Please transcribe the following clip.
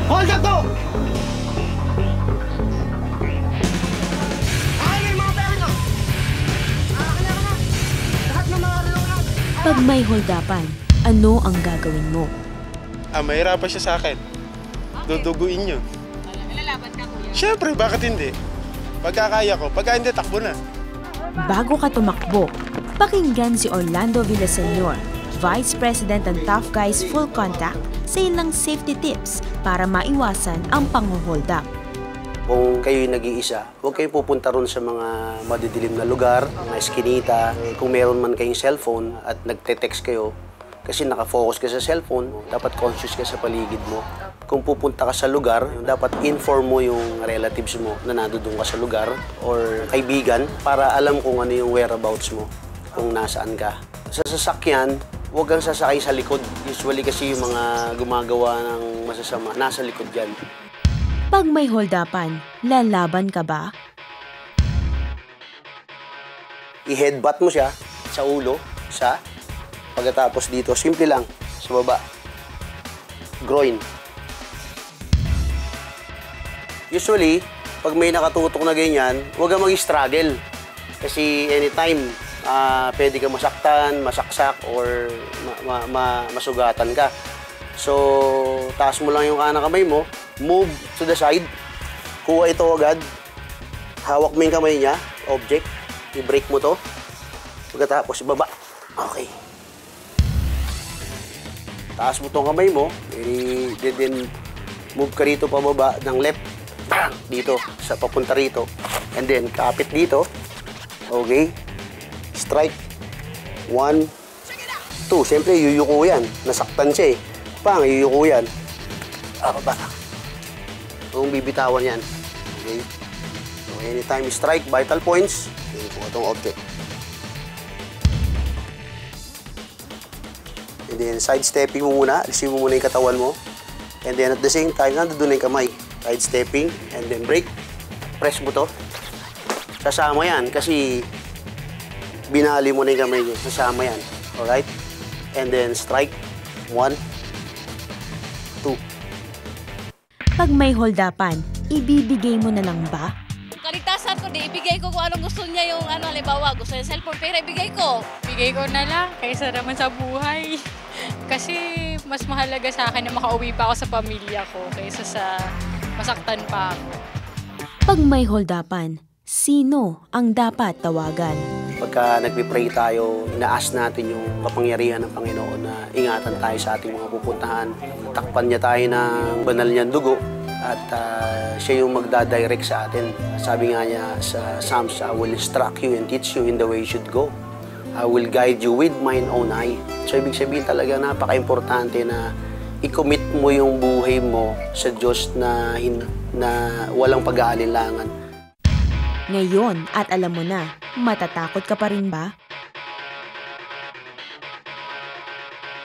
Hold up to! Pag may holdapan, ano ang gagawin mo? Mahirapan siya sa akin. Duduguin niyo. Malalaban ka, kuya? Siyempre, bakit hindi? Pagkakaya ko, pagka hindi, takbo na. Bago ka tumakbo, pakinggan si Orlando Villaseñor, Vice President ng Tough Guys Full Contact, sa ilang safety tips para maiwasan ang pang-hold up. Kung kayo'y nag-iisa, huwag kayong pupunta ron sa mga madidilim na lugar, mga eskinita. Kung meron man kayong cellphone at nagte-text kayo, kasi nakafocus ka sa cellphone, dapat conscious ka sa paligid mo. Kung pupunta ka sa lugar, dapat inform mo yung relatives mo na nandoon ka sa lugar or kaibigan para alam kung ano yung whereabouts mo, kung nasaan ka. Sa sasakyan, huwag kang sasakay sa likod. Usually kasi yung mga gumagawa ng masasama, nasa likod yan. Pag may holdapan, lalaban ka ba? I-headbutt mo siya sa ulo, pagkatapos dito, simple lang, sa baba. Groin. Usually, pag may nakatutok na ganyan, huwag kang mag-struggle. Kasi anytime, pwede ka masaktan, masaksak, or masugatan ka. So, taas mo lang yung kanang kamay mo, move to the side, kuha ito agad, hawak mo yung kamay niya, object, i-break mo to, pagkatapos ibaba. Okay. Taas mo tong kamay mo, then move ka rito pababa ng left, dito, sa papunta rito, and then kapit dito, okay, strike, 1, 2, siyempre yuyuko yan, nasaktan siya eh, yuyuko yan, baba. Kung bibitawan yan. Okay? So, anytime you strike, vital points, yun po itong object. And then, side-stepping mo muna. Alisin mo muna yung katawan mo. And then, at the same time, nandun na yung kamay. Side-stepping, and then break. Press mo to. Sasama yan, kasi binali mo na yung kamay niya. Sasama yan. Alright? And then, strike. 1, 2. Pag may holdapan, ibibigay mo na lang ba? Kaligtasan ko, ibigay ko kung anong gusto niya yung halimbawa, gusto niya cellphone, pero ibigay ko. Bigay ko na lang, kaysa naman sa buhay. Kasi mas mahalaga sa akin na makauwi pa ako sa pamilya ko kaysa sa masaktan pa ako. Pag may holdapan, sino ang dapat tawagan? Pagka nagpipray tayo, inaas natin yung kapangyarihan ng Panginoon na ingatan tayo sa ating mga pupuntahan. Takpan niya tayo ng banal niyang dugo at siya yung magdadirect sa atin. Sabi nga niya sa Psalms, I will instruct you and teach you in the way you should go. I will guide you with mine own eye. So ibig sabihin talaga napaka-importante na i-commit mo yung buhay mo sa Diyos na walang pag-aalinlangan. Ngayon at alam mo na, matatakot ka pa rin ba?